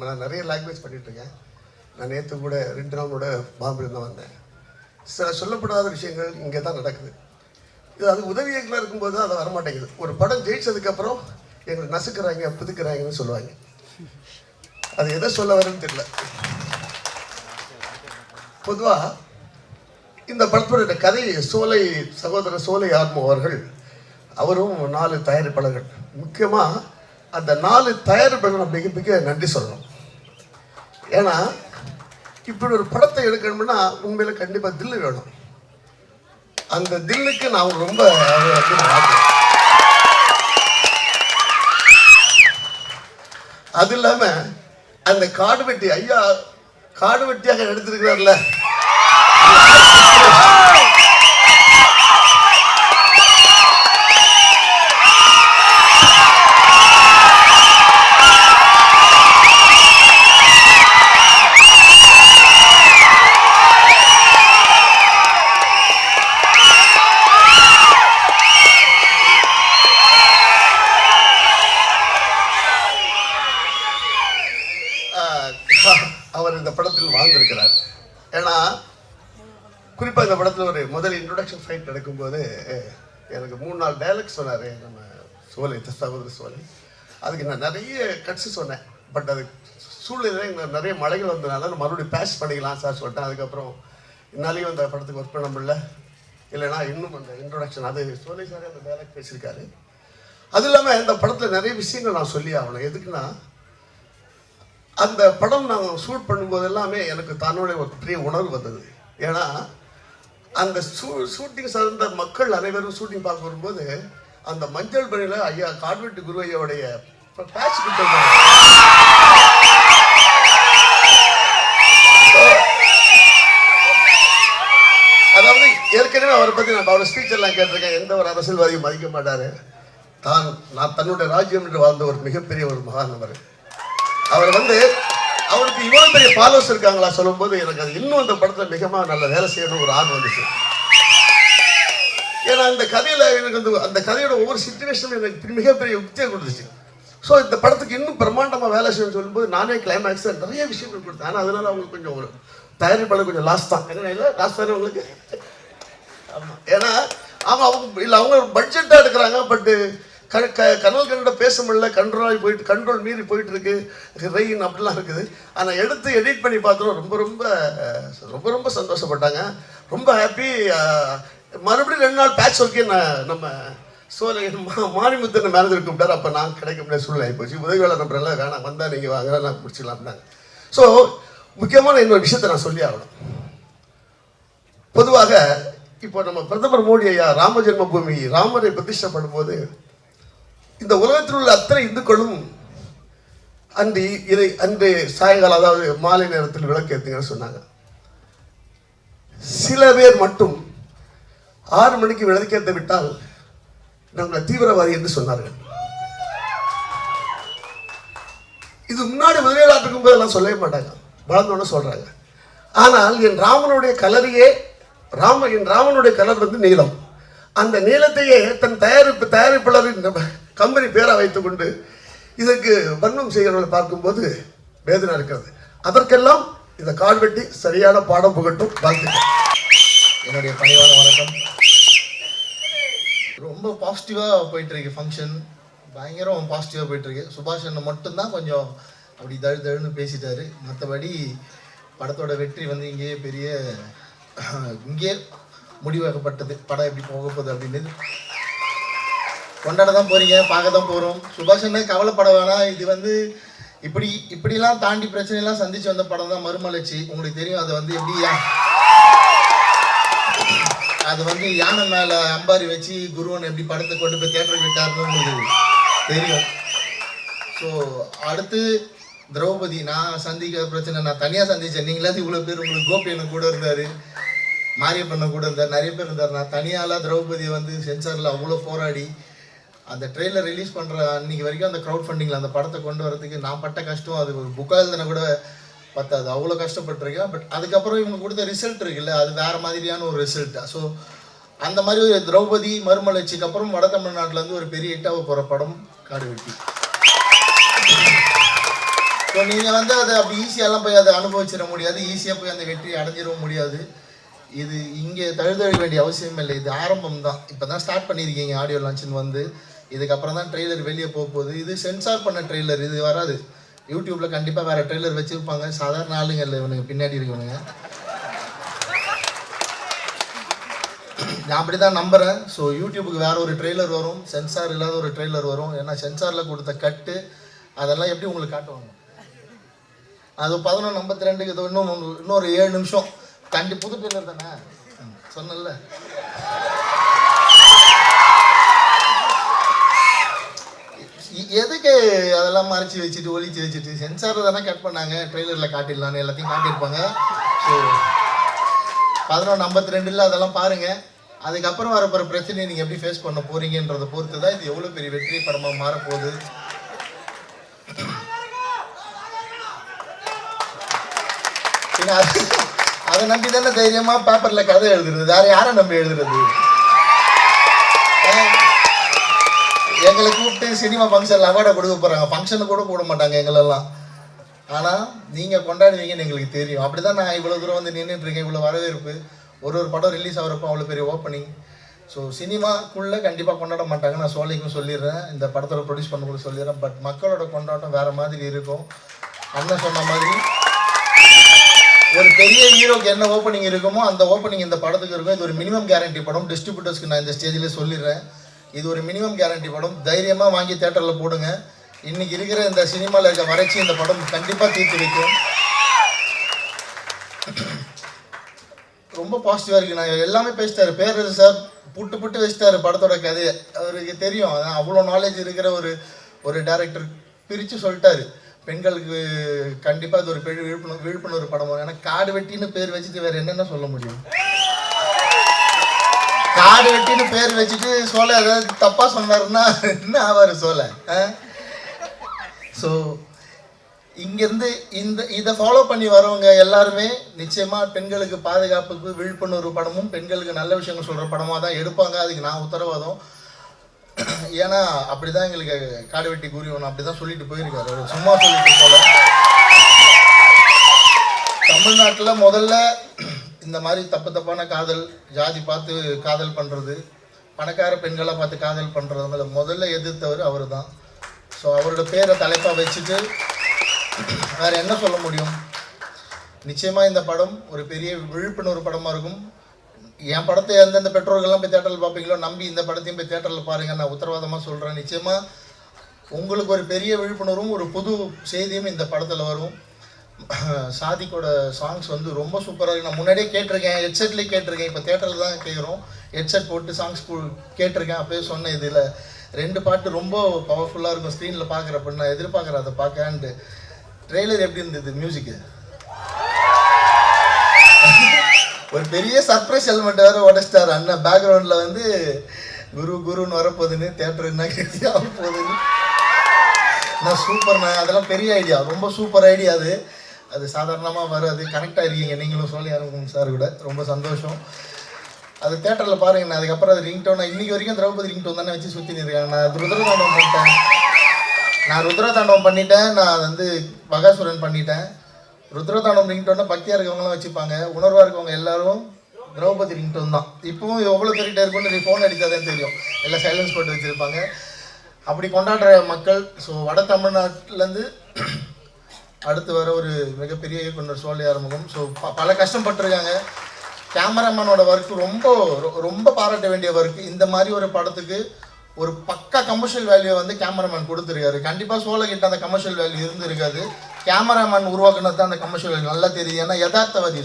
நான் நிறைய லாங்குவேஜ் பண்ணிட்டு இருக்கேன். நான் நேற்று கூட 2 நாளோட பாம்பே தான் வந்தேன். சொல்லப்படாத விஷயங்கள் இங்கே தான் நடக்குது. அது உதவி இயக்குனராக இருக்கும்போது தான் அது வரமாட்டேங்குது. ஒரு படம் ஜெயிச்சதுக்கப்புறம் எங்களை நசுக்கிறாங்க, புதுக்கிறாங்கன்னு சொல்லுவாங்க. அது எதை சொல்ல வரேன்னு தெரியல. பொதுவாக இந்த படத்துடைய கதை சகோதரர் சோலை ஆர்மோ அவர்கள், அவரும் 4 தயாரிப்பாளர்கள். முக்கியமாக அந்த 4 தயாரிப்பாளர்கள் மிக மிக நன்றி சொல்லணும். ஏன்னா இப்படி ஒரு படத்தை எடுக்கணும்னா உண்மையில கண்டிப்பாக தில்லு வேணும். அந்த தில்லுக்கு நான் ரொம்ப அது இல்லாம அந்த காடு வெட்டி ஐயா காடு வெட்டியாக எடுத்திருக்கிறார்ல, அவர் இந்த படத்தில் வாழ்ந்திருக்கிறார். ஏன்னா குறிப்பாக இந்த படத்தில் ஒரு முதல் இன்ட்ரோடக்ஷன் ஃபைட் நடக்கும்போது எனக்கு 3-4 டைலாக் சொன்னார் நம்ம சகோதரர் சோலை. அதுக்கு நான் நிறைய கட்சி சொன்னேன். பட் அது சூழ்நிலை எங்களுக்கு நிறைய மழைகள் வந்ததுனால நான் மறுபடியும் பேஷ் பண்ணிக்கலாம் சார் சொல்லிட்டேன். அதுக்கப்புறம் என்னாலேயும் அந்த படத்துக்கு ஒர்க் பண்ண முடியல. இல்லைன்னா இன்னும் அந்த இன்ட்ரோடக்ஷன் அது சோலை சார் அந்த டைலாக் பேசியிருக்காரு. அது இல்லாமல் இந்த படத்தில் நிறைய விஷயங்கள் நான் சொல்லி ஆகணும். எதுக்குன்னா அந்த படம் நாங்கள் ஷூட் பண்ணும்போது எல்லாமே எனக்கு தன்னுடைய ஒரு பெரிய உணர்வு வந்தது. ஏன்னா அந்த ஷூட்டிங் சார்ந்த மக்கள் அனைவரும் ஷூட்டிங் பார்க்க வரும்போது அந்த மஞ்சள் பணியில் ஐயா காட்வெட்டு குரு ஐயாவுடைய பேட்ச் கொடுத்தாங்க. அதாவது ஏற்கனவே அவரை பற்றி நான் அவரோட ஸ்பீச் எல்லாம் கேட்டிருக்கேன். எந்த ஒரு அரசியல்வாதியும் மதிக்க மாட்டார். நான் தன்னுடைய ராஜ்யம் என்று வாழ்ந்த ஒரு மிகப்பெரிய ஒரு மகான் அவர் அவருக்கு இவ்வளவு பெரிய ஃபாலோவர்ஸ் இருக்காங்களா சொல்லும்போது எனக்கு அது இன்னும் அந்த படத்தில் மிகமாக நல்ல வேலை செய்யணும் ஒரு ஆர்வம் வந்துச்சு. ஏன்னா அந்த கதையில் எனக்கு அந்த கதையோட ஒவ்வொரு சிச்சுவேஷனும் எனக்கு மிகப்பெரிய யுக்தியை கொடுத்துச்சு. ஸோ இந்த படத்துக்கு இன்னும் பிரம்மாண்டமாக வேலை செய்யணும்னு சொல்லும்போது நானே கிளைமேக்ஸ் நிறைய விஷயங்கள் கொடுத்தேன். ஆனால் அதனால அவங்களுக்கு கொஞ்சம் ஒரு தயாரிப்பாளர் கொஞ்சம் லாஸ் தான். என்ன இல்லை லாஸ் தானே உங்களுக்கு? ஆமாம். ஏன்னா அவங்க இல்லை அவங்க பட்ஜெட்டாக எடுக்கிறாங்க. பட்டு கனல் கண்ட பேச முடியல, கண்ட்ரோல் மீறி போயிட்டு இருக்கு, ரெயின் அப்படிலாம் இருக்குது. ஆனால் எடுத்து எடிட் பண்ணி பார்த்தோம் ரொம்ப ரொம்ப ரொம்ப ரொம்ப சந்தோஷப்பட்டாங்க. ரொம்ப ஹாப்பி. மறுபடியும் 2 நாள் பேட்ச் ஒர்க்கே நம்ம சோலை மாரிமுத்தன் மேனேஜர் கூப்பிட்டார். அப்போ நான் கிடைக்க முடியாத சூழ்நிலை ஆகிப்போச்சு. உதவியாளர் நம்பரெல்லாம் வேணாம், வந்தால் நீங்கள் வாங்க நான் முடிச்சிடலாம் அப்படின்னாங்க. ஸோ முக்கியமான இன்னொரு விஷயத்தை நான் சொல்லி ஆகணும். பொதுவாக இப்போ நம்ம பிரதமர் மோடி ஐயா ராம ஜென்ம பூமி ராமரை பிரதிஷ்டை பண்ணும்போது இந்த உலகத்தில் உள்ள அத்தனை இந்துக்களும் அன்று சாயங்காலம் அதாவது மாலை நேரத்தில் விளக்கேற்றுங்கன்னு சொன்னாங்க. சில பேர் மட்டும் 6 மணிக்கு விளக்கேற்ற விட்டால் நம்மளை தீவிரவாதி என்று சொன்னார்கள். இது முன்னாடி முதலில் இருக்கும் போதெல்லாம் சொல்லவே மாட்டாங்க, வளர்ந்தோன்னு சொல்றாங்க. ஆனால் என் ராமனுடைய கலரையே என் ராமனுடைய கலர் வந்து நீலம். அந்த நீளத்தையே தன் தயாரிப்பாளரின் கம்பெனி பேரை வைத்துக்கொண்டு இதற்கு வர்ணம் செய்கிறவர்களை பார்க்கும்போது வேதனை இருக்கிறது. அதற்கெல்லாம் இந்த கால்வெட்டி சரியான பாடம் புகட்டும். வாழ்த்துக்கள். என்னுடைய பணிவான வணக்கம். ரொம்ப பாசிட்டிவாக போயிட்டுருக்கு ஃபங்க்ஷன், பயங்கரம் பாசிட்டிவாக போயிட்டுருக்கு. சுபாஷ் அண்ணன் மட்டும்தான் கொஞ்சம் அப்படி தழுன்னு பேசிட்டாரு. மற்றபடி படத்தோட வெற்றி வந்து இங்கே முடிவாக்கப்பட்டது. படம் எப்படி போக போகுது அப்படின்னு கொண்டாட தான் போகிறீங்க, பார்க்க தான் போகிறோம். சுபாஷ் அண்ணன் கவலைப்பட வேணாம். இது வந்து இப்படிலாம் தாண்டி பிரச்சனைலாம் சந்திச்சு வந்த படம் தான் மறுமலர்ச்சி. உங்களுக்கு தெரியும் அது வந்து எப்படியா அது வந்து யானை மேலே அம்பாரி வச்சு குருவன் எப்படி படத்தை கொண்டு போய் தேட்டருக்கு விட்டாருன்னு உங்களுக்கு தெரியும். ஸோ அடுத்து திரௌபதி நான் சந்திக்கிற பிரச்சனை நான் தனியாக சந்தித்தேன். நீங்களாவது இவ்வளோ பேர் உங்களுக்கு கோபியண்ணன் கூட இருந்தார், மாரியப்பண்ணன் கூட இருந்தார், நிறைய பேர் இருந்தார். நான் தனியாலாம் திரௌபதியை வந்து சென்சாரில் அவ்வளோ போராடி அந்த ட்ரெயிலர் ரிலீஸ் பண்ணுற அன்றைக்கி வரைக்கும் அந்த க்ரௌட் ஃபண்டிங்கில் அந்த படத்தை கொண்டு வரதுக்கு நான் பட்ட கஷ்டம் அது ஒரு புக்காக எழுதுனா கூட பத்தாது, அவ்வளோ கஷ்டப்பட்டிருக்கேன். பட் அதுக்கப்புறம் இவங்க கொடுத்த ரிசல்ட் இருக்குல்ல, அது வேறு மாதிரியான ஒரு ரிசல்ட். ஸோ அந்த மாதிரி ஒரு திரௌபதி மறுமலர்ச்சிக்கு அப்புறம் வட தமிழ்நாட்டிலேருந்து ஒரு பெரிய ஹிட்டாக போகிற படம் காடுவெட்டி. ஸோ நீங்கள் வந்து அதை அப்படி ஈஸியாலாம் போய் அதை அனுபவிச்சிட முடியாது, ஈஸியாக போய் அந்த வெற்றியை அடைஞ்சிடவும் முடியாது. இது இங்கே தழுதழ வேண்டிய அவசியம் இல்லை, இது ஆரம்பம் தான். இப்போ தான் ஸ்டார்ட் பண்ணியிருக்கீங்க ஆடியோ லான்ச்சுன்னு வந்து, இதுக்கப்புறம் தான் ட்ரெய்லர் வெளியே போக போகுது. இது சென்சார் பண்ண ட்ரெய்லர், இது வராது யூடியூப்பில். கண்டிப்பாக வேறு ட்ரெய்லர் வச்சுருப்பாங்க, சாதாரண ஆளுங்க இல்லை இவனுங்க பின்னாடி இருக்கவனுங்க. நான் அப்படி தான் நம்புகிறேன். ஸோ யூடியூபுக்கு வேறு ஒரு ட்ரெய்லர் வரும், சென்சார் இல்லாத ஒரு ட்ரெய்லர் வரும். ஏன்னா சென்சாரில் கொடுத்த கட்டு அதெல்லாம் எப்படி உங்களுக்கு காட்டுவாங்க? அது 11:52 இது இன்னொரு 7 நிமிஷம் புது ட்ரெய்லர் தானே சொன்னல. எதுக்கு அதெல்லாம் மறைச்சி வச்சுட்டு ஒழிச்சு வச்சுட்டு சென்சார் தானே கட் பண்ணாங்க, ட்ரெய்லரில் காட்டிடலான்னு எல்லாத்தையும் காட்டியிருப்பாங்க. ஸோ 11:52 அதெல்லாம் பாருங்கள். அதுக்கப்புறம் வரப்போகிற பிரச்சனையை நீங்கள் எப்படி ஃபேஸ் பண்ண போகிறீங்கன்றதை பொறுத்து தான் இது எவ்வளோ பெரிய வெற்றி படமாக மாறப்போகுது. அதை நம்பி தானே தைரியமாக பேப்பரில் கதை எழுதுறது. வேறு யாரை நம்பி எழுதுறது? எங்களை கூப்பிட்டு சினிமா ஃபங்க்ஷனில் அவார்டை கொடுக்க போகிறாங்க, ஃபங்க்ஷனுக்கு கூட கூட மாட்டாங்க எங்களெல்லாம். ஆனால் நீங்கள் கொண்டாடுவீங்கன்னு எங்களுக்கு தெரியும். அப்படி தான் நான் இவ்வளோ தூரம் வந்து நின்றுட்டுருக்கேன். இவ்வளோ வரவேற்பு, ஒரு படம் ரிலீஸ் ஆகிறப்போ அவ்வளோ பெரிய ஓப்பனிங். ஸோ சினிமாக்குள்ளே கண்டிப்பாக கொண்டாட மாட்டாங்க. நான் சோலைக்கும் சொல்லிடுறேன், இந்த படத்தோட ப்ரொடியூஸ் பண்ண சொல்லிடுறேன். பட் மக்களோட கொண்டாட்டம் வேறு மாதிரி இருக்கும். அண்ணன் சொன்ன மாதிரி ஒரு பெரிய ஹீரோக்கு என்ன ஓப்பனிங் இருக்குமோ அந்த ஓப்பனிங் இந்த படத்துக்கு இருக்கும். இது ஒரு மினிமம் கேரண்டி படம். டிஸ்ட்ரிபியூட்டர்ஸ்க்கு நான் இந்த ஸ்டேஜில் சொல்லிடுறேன், இது ஒரு மினிமம் கேரண்டி படம். தைரியமாக வாங்கி தேட்டரில் போடுங்க. இன்றைக்கி இருக்கிற இந்த சினிமாவில் இருக்க வறட்சி இந்த படம் கண்டிப்பாக தீர்த்து வைக்கும். ரொம்ப பாசிட்டிவாக இருக்குது. நான் எல்லாமே பேசிட்டாரு பேரரசு சார், புட்டு வச்சிட்டாரு படத்தோட கதையை. அவருக்கு தெரியும், அதான் அவ்வளோ நாலேஜ் இருக்கிற ஒரு டைரக்டர் பிரித்து சொல்லிட்டாரு. பெண்களுக்கு கண்டிப்பாக இது ஒரு பெரிய விழிப்புணர்வு படம். ஏன்னா காடு வெட்டின்னு பேர் வச்சுட்டு வேறு என்னென்ன சொல்ல முடியும்? காடு வெட்டின்னு பேர் வச்சுட்டு சோலை ஏதாவது தப்பாக சொன்னாருன்னா என்ன ஆவார் சோலை? ஸோ இங்கேருந்து இதை ஃபாலோ பண்ணி வரவங்க எல்லாருமே நிச்சயமாக பெண்களுக்கு பாதுகாப்புக்கு விழிப்புணர்வு படமும் பெண்களுக்கு நல்ல விஷயங்கள் சொல்கிற படமாக தான் எடுப்பாங்க. அதுக்கு நான் உத்தரவாதம். ஏன்னா அப்படி தான் எங்களுக்கு காடு வெட்டி கூறி ஒன்று அப்படி தான் சொல்லிட்டு போயிருக்காரு, சும்மா சொல்லிட்டு போல. தமிழ்நாட்டில் முதல்ல இந்த மாதிரி தப்பான காதல், ஜாதி பார்த்து காதல் பண்ணுறது, பணக்கார பெண்களை பார்த்து காதல் பண்ணுறதுங்களை முதல்ல எதிர்த்தவர் அவர் தான். ஸோ அவரோட பேரை தலைப்பாக வச்சுட்டு வேறு என்ன சொல்ல முடியும்? நிச்சயமாக இந்த படம் ஒரு பெரிய விழிப்புணர்வு படமாக இருக்கும். என் படத்தை எந்தெந்த பெற்றோர்கள்லாம் போய் தேட்டரில் பார்ப்பீங்களோ நம்பி இந்த படத்தையும் போய் தேட்டரில் பாருங்கள். நான் உத்தரவாதமாக சொல்கிறேன். நிச்சயமாக உங்களுக்கு ஒரு பெரிய விழிப்புணர்வும் ஒரு புது செய்தியும் இந்த படத்தில் வரும். சாதிக்கோட சாங்ஸ் வந்து ரொம்ப சூப்பராக இருக்குது. நான் முன்னாடியே கேட்டிருக்கேன், ஹெட்செட்லேயே கேட்டிருக்கேன். இப்போ தேட்டரில் தான் கேட்குறோம். ஹெட்செட் போட்டு சாங்ஸ் கேட்டிருக்கேன். அப்போயே சொன்னேன், இதில் 2 பாட்டு ரொம்ப பவர்ஃபுல்லாக இருக்கும் ஸ்க்ரீனில் பார்க்குறப்ப. நான் எதிர்பார்க்குறேன் அதை பார்க்கன்ட்டு. ட்ரெய்லர் எப்படி இருந்தது? மியூசிக்கு ஒரு பெரிய சர்ப்ரைஸ் எலிமெண்ட் வேறு உடச்சிட்டார் அண்ணன். பேக்ரவுண்டில் வந்து குருன்னு வரப்போகுதுன்னு, தேட்டர் என்ன கேட்டியாக போகுதுன்னு. நான் சூப்பர்ண்ணா, அதெல்லாம் பெரிய ஐடியா, ரொம்ப சூப்பர் ஐடியா. அது சாதாரணமாக வராது. கனெக்டாக இருக்கீங்க நீங்களும் சொல்லி ஆரம்பிங்க சார் கூட, ரொம்ப சந்தோஷம். அது தேட்டரில் பாருங்க. நான் அதுக்கப்புறம் அது ரிங்டோன், நான் இன்றைக்கி வரைக்கும் திரௌபதி ரிங்டோன் தானே வச்சு சுற்றி நிற்கிறேன். நான் ருத்ரதாண்டவம் பண்ணிட்டேன். நான் வந்து பகாசுரன் பண்ணிட்டேன். ருத்ரதாண்டவம் ரிங்டோன்னா பக்தியாக இருக்கவங்களாம் வச்சுப்பாங்க, உணர்வாக இருக்கவங்க எல்லாரும் திரௌபதி ரிங்டோன் தான். இப்போவும் எவ்வளோ பெரிய இருக்குன்னு நீ ஃபோன் அடித்தாதான் தெரியும், எல்லாம் சைலன்ஸ் போட்டு வச்சுருப்பாங்க. அப்படி கொண்டாடுற மக்கள். ஸோ வட தமிழ்நாட்டிலேருந்து அடுத்து வர ஒரு மிகப்பெரிய இயக்குனர் சோலை ஆறுமுகம். ஸோ பல கஷ்டப்பட்டுருக்காங்க. கேமராமேனோட ஒர்க்கு ரொம்ப பாராட்ட வேண்டிய ஒர்க்கு. இந்த மாதிரி ஒரு படத்துக்கு ஒரு பக்கா கமர்ஷியல் வேல்யூ வந்து கேமராமேன் கொடுத்துருக்காரு. கண்டிப்பாக சோலைகிட்ட அந்த கமர்ஷியல் வேல்யூ இருந்திருக்காது. கேமராமேன் உருவாக்குனது தான் அந்த கமர்ஷியல் வேல்யூ நல்லா தெரியுது. ஏன்னா யதார்த்தவாதி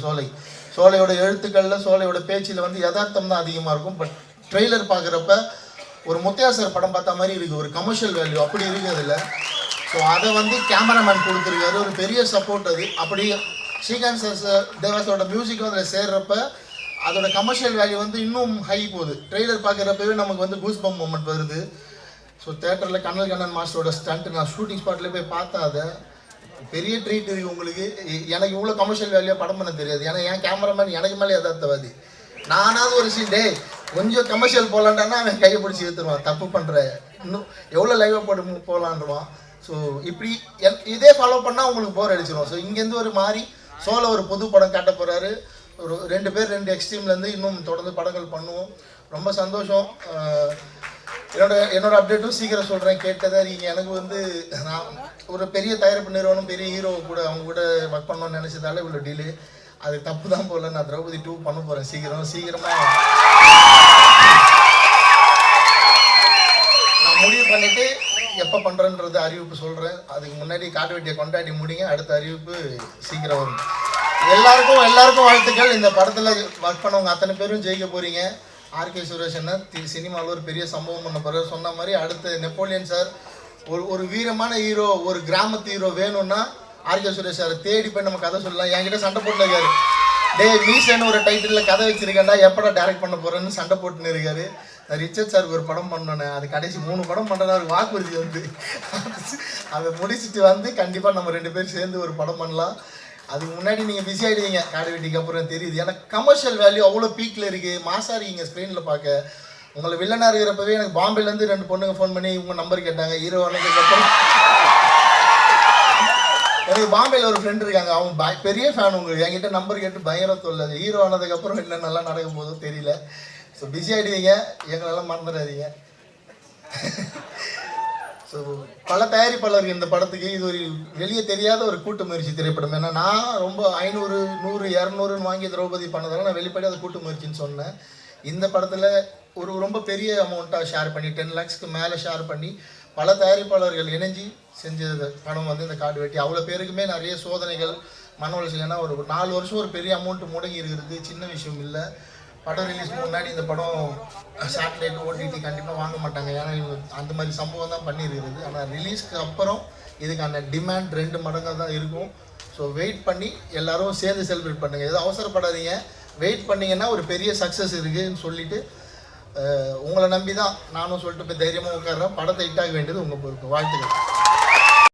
சோலையோட எழுத்துக்களில், சோலையோட பேச்சில் வந்து யதார்த்தம் தான் அதிகமாக இருக்கும். பட் ட்ரெய்லர் பார்க்குறப்ப ஒரு முத்தையாசர் படம் பார்த்த மாதிரி இருக்குது, ஒரு கமர்ஷியல் வேல்யூ அப்படி இருக்குது அதில். ஸோ அதை வந்து கேமராமேன் கொடுத்துருக்காரு, ஒரு பெரிய சப்போர்ட் அது. அப்படி ஸ்ரீகாந்த் தேவாஸோட மியூசிக் அதில் சேர்றப்ப அதோட கமர்ஷியல் வேல்யூ வந்து இன்னும் ஹை போகுது. ட்ரெய்லர் பார்க்குறப்பவே நமக்கு வந்து கூஸ் பம்ப் மூமெண்ட் வருது. ஸோ தேட்டரில் கண்ணன் மாஸ்டரோட ஸ்டண்ட் நான் ஷூட்டிங் ஸ்பாட்டில் போய் பார்த்தா அதை பெரிய ட்ரீட் இருக்குது உங்களுக்கு. எனக்கு இவ்வளோ கமர்ஷியல் வேல்யூ படம் பண்ண தெரியாது. ஏன்னா என் கேமராமேன் எனக்கு மேலே யதார்த்தவாதி. நானாவது ஒரு சீன் டே கொஞ்சம் கமர்ஷியல் போகலான்டானா அவன் கையை பிடிச்சி எடுத்துருவான், தப்பு பண்ணுற இன்னும் எவ்வளோ லைவாக போட்டு போகலான்டுவான். ஸோ இப்படி இதே ஃபாலோ பண்ணால் உங்களுக்கு போர் அடிச்சிடும். ஸோ இங்கேருந்து ஒரு மாதிரி சோலை ஒரு புது படம் காட்ட போகிறாரு. ஒரு 2 பேர் 2 எக்ஸ்ட்ரீம்லேருந்து இன்னும் தொடர்ந்து படங்கள் பண்ணுவோம். ரொம்ப சந்தோஷம். என்னோட அப்டேட்டும் சீக்கிரம் சொல்கிறேன், கேட்டதாக நீங்கள். எனக்கு வந்து நான் ஒரு பெரிய தயாரிப்பு நிறுவனம், பெரிய ஹீரோ கூட அவங்க கூட ஒர்க் பண்ணணும்னு நினச்சதால இவ்வளோ டிலே. அது தப்பு தான் போல. நான் திரௌபதி 2 பண்ண போகிறேன் சீக்கிரமாக. எப்போ பண்ணுறேன்றது அறிவிப்பு சொல்கிறேன். அதுக்கு முன்னாடி காட்டு வெட்டியை கொண்டாடி முடிங்க. அடுத்த அறிவிப்பு சீக்கிரம் வரும். எல்லாருக்கும் வாழ்த்துக்கள். இந்த படத்தில் ஒர்க் பண்ணவங்க அத்தனை பேரும் ஜெயிக்க போகிறீங்க. ஆர்கே சுரேஷ் என்ன சினிமாவில் ஒரு பெரிய சம்பவம் பண்ண போகிற சொன்ன மாதிரி அடுத்து நெப்போலியன் சார் ஒரு வீரமான ஹீரோ, ஒரு கிராமத்து ஹீரோ வேணும்னா ஆர்கே சுரேஷ் சார் தேடி போய் நம்ம கதை சொல்லலாம். என்கிட்ட சண்டை போட்டுருக்காரு, டே மீசன்னு ஒரு டைட்டிலில் கதை வச்சிருக்கேன்டா, எப்படா டைரக்ட் பண்ண போகிறேன்னு சண்டை போட்டுன்னு இருக்காரு. ரிச்சர்ட் சாருக்கு ஒரு படம் பண்ணோன்னே அது கடைசி 3 படம் பண்ணுறதா ஒரு வாக்குறுதி வந்து அதை முடிச்சுட்டு வந்து கண்டிப்பாக நம்ம 2 பேரும் சேர்ந்து ஒரு படம் பண்ணலாம். அதுக்கு முன்னாடி நீங்கள் பிஸி ஆகிடுவீங்க காடு வெட்டிக்கு அப்புறம் தெரியுது. ஏன்னா கமர்ஷியல் வேல்யூ அவ்வளோ பீக்கில் இருக்குது. மாசாக இருக்கீங்க ஸ்க்ரீனில் பார்க்க. உங்களை வில்லனாக இருக்கிறப்பவே எனக்கு பாம்பேலேருந்து 2 பொண்ணுங்க ஃபோன் பண்ணி உங்கள் நம்பர் கேட்டாங்க. ஹீரோ ஆனதுக்கப்புறம் எனக்கு பாம்பேயில் ஒரு ஃப்ரெண்ட் இருக்காங்க, அவங்க பெரிய ஃபேன். உங்களுக்கு என்கிட்ட நம்பர் கேட்டு பயங்கர தொல்லை. ஹீரோ ஆனதுக்கப்புறம் என்ன நல்லா நடக்கும் போதோ தெரியல. ஸோ பிஸி ஆகிடுவீங்க, எங்களெல்லாம் மறந்துடாதீங்க. ஸோ பல தயாரிப்பாளர்கள் இந்த படத்துக்கு இது ஒரு வெளியே தெரியாத ஒரு கூட்டு முயற்சி திரைப்படம். ஏன்னா நான் ரொம்ப 500, 100, 200 வாங்கி திரௌபதி பண்ணதால நான் வெளிப்படையாக அது கூட்டு முயற்சின்னு சொன்னேன். இந்த படத்தில் ஒரு ரொம்ப பெரிய அமௌண்ட்டாக ஷேர் பண்ணி 10 lakhsக்கு மேலே ஷேர் பண்ணி பல தயாரிப்பாளர்கள் இணைஞ்சி செஞ்ச படம் வந்து இந்த காடு வெட்டி. அவ்வளோ பேருக்குமே நிறைய சோதனைகள், மன உளைச்சல். ஏன்னா ஒரு 4 வருஷம் ஒரு பெரிய அமௌண்ட் முடங்கி இருக்கிறது சின்ன விஷயம் இல்லை. படம் ரிலீஸ்க்கு முன்னாடி இந்த படம் சேட்டலைட் ஓடிடி கண்டிப்பாக வாங்க மாட்டாங்க. ஏன்னா இவங்க அந்த மாதிரி சம்பவம் தான் பண்ணியிருக்கிறது. ஆனால் ரிலீஸ்க்கு அப்புறம் இதுக்கான டிமாண்ட் 2 மடங்காக தான் இருக்கும். ஸோ வெயிட் பண்ணி எல்லோரும் சேர்ந்து செலிப்ரேட் பண்ணுங்கள். எதுவும் அவசரப்படாதீங்க, வெயிட் பண்ணிங்கன்னா ஒரு பெரிய சக்ஸஸ் இருக்குதுன்னு சொல்லிவிட்டு உங்களை நம்பி தான் நானும் சொல்லிட்டு போய் தைரியமாக உட்கார்றேன். படத்தை ஹிட்டாக வேண்டியது உங்கள் பொறுப்பு. வாழ்த்துக்கள்.